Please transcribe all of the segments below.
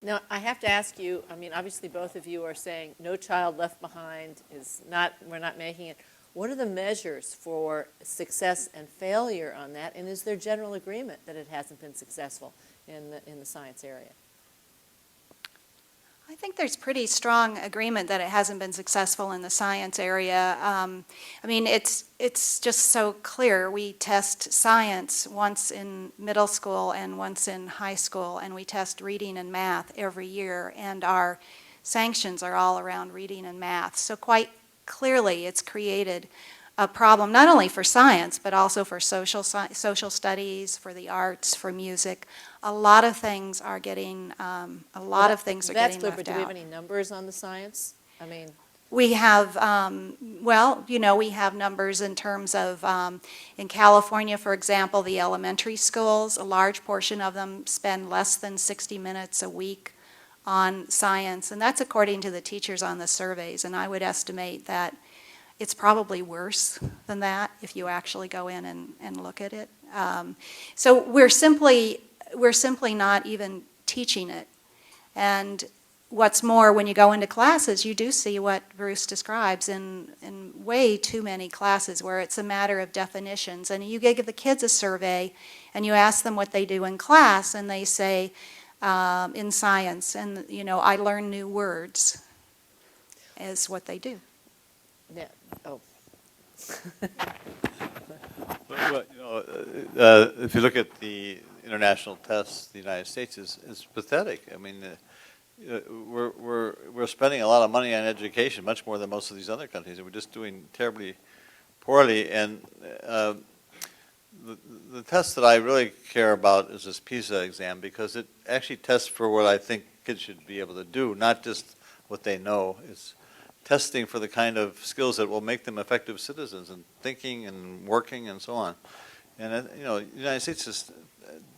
Now, I have to ask you, I mean, obviously both of you are saying No Child Left Behind is not, we're not making it. What are the measures for success and failure on that? And is there general agreement that it hasn't been successful in the science area? I think there's pretty strong agreement that it hasn't been successful in the science area. I mean, it's just so clear. We test science once in middle school and once in high school, and we test reading and math every year, and our sanctions are all around reading and math. So quite clearly it's created a problem not only for science, but also for social studies, for the arts, for music. A lot of things are getting, getting That's good, left but do we have out. any numbers on the science? I mean, We have, well, you know, we have numbers in terms of, in California, for example, the elementary schools, a large portion of them spend less than 60 minutes a week on science, and that's according to the teachers on the surveys, and I would estimate that it's probably worse than that if you actually go in and look at it. So we're simply not even teaching it. And what's more, when you go into classes, you do see what Bruce describes in way too many classes where it's a matter of definitions. And you give the kids a survey and you ask them what they do in class, and they say, in science, and you know, I learn new words is what they do. yeah, oh. Well, you know, if you look at the international tests, the United States is pathetic. I mean, we're spending a lot of money on education, much more than most of these other countries, and we're just doing terribly poorly. And the test that I really care about is this PISA exam, because it actually tests for what I think kids should be able to do, not just what they know. It's testing for the kind of skills that will make them effective citizens and thinking and working and so on. And you know, the United States is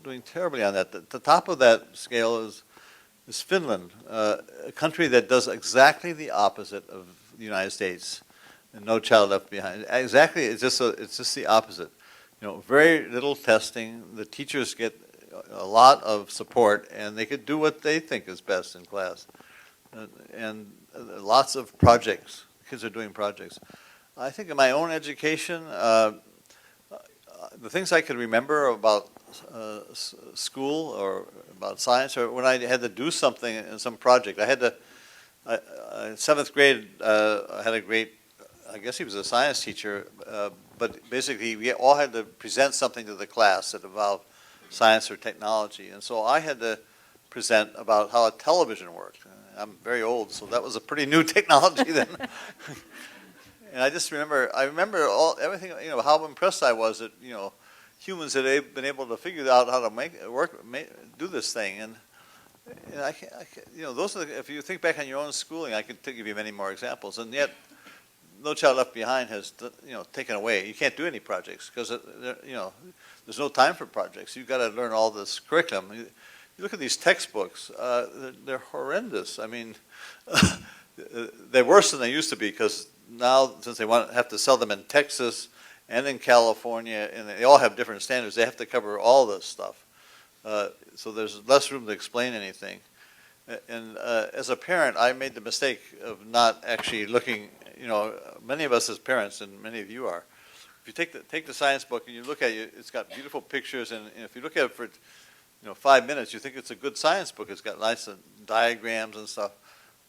doing terribly on that. The top of that scale is Finland, a country that does exactly the opposite of the United States, and No Child Left Behind. Exactly, it's just the opposite. You know, very little testing. The teachers get a lot of support, and they could do what they think is best in class. And lots of projects. Kids are doing projects. I think in my own education, the things I could remember about school or about science, or when I had to do something in some project. I had to, in 7th grade, I had a great, I guess he was a science teacher, but basically we all had to present something to the class that involved science or technology. And so I had to present about how a television worked. I'm very old, so that was a pretty new technology then. And I just remember, everything, you know, how impressed I was that, you know, humans had been able to figure out how to make it work, do this thing. And I can't, you know, those are if you think back on your own schooling, I could give you many more examples. And yet, No Child Left Behind has, you know, taken away. You can't do any projects because, you know, there's no time for projects. You've got to learn all this curriculum. You look at these textbooks, they're horrendous. I mean, they're worse than they used to be, because now, since they have to sell them in Texas and in California, and they all have different standards, they have to cover all this stuff. So there's less room to explain anything. And as a parent, I made the mistake of not actually looking, you know, many of us as parents, and many of you are, if you take the science book and you look at it, it's got beautiful pictures, and if you look at it for 5 minutes, you think it's a good science book. It's got lots of diagrams and stuff.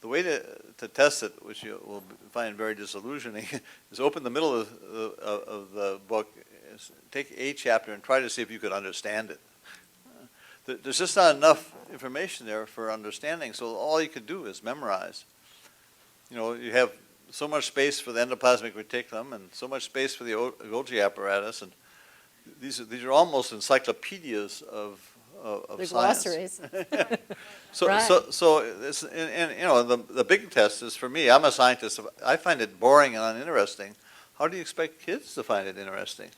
The way to test it, which you will find very disillusioning, is open the middle of the book, take a chapter, and try to see if you could understand it. There's just not enough information there for understanding, so all you could do is memorize. You know, you have so much space for the endoplasmic reticulum and so much space for the Golgi apparatus, and these are almost encyclopedias of The science. glossaries. So, Right. so it's, and you know, the big test is, for me, I'm a scientist. I find it boring and uninteresting. How do you expect kids to find it interesting?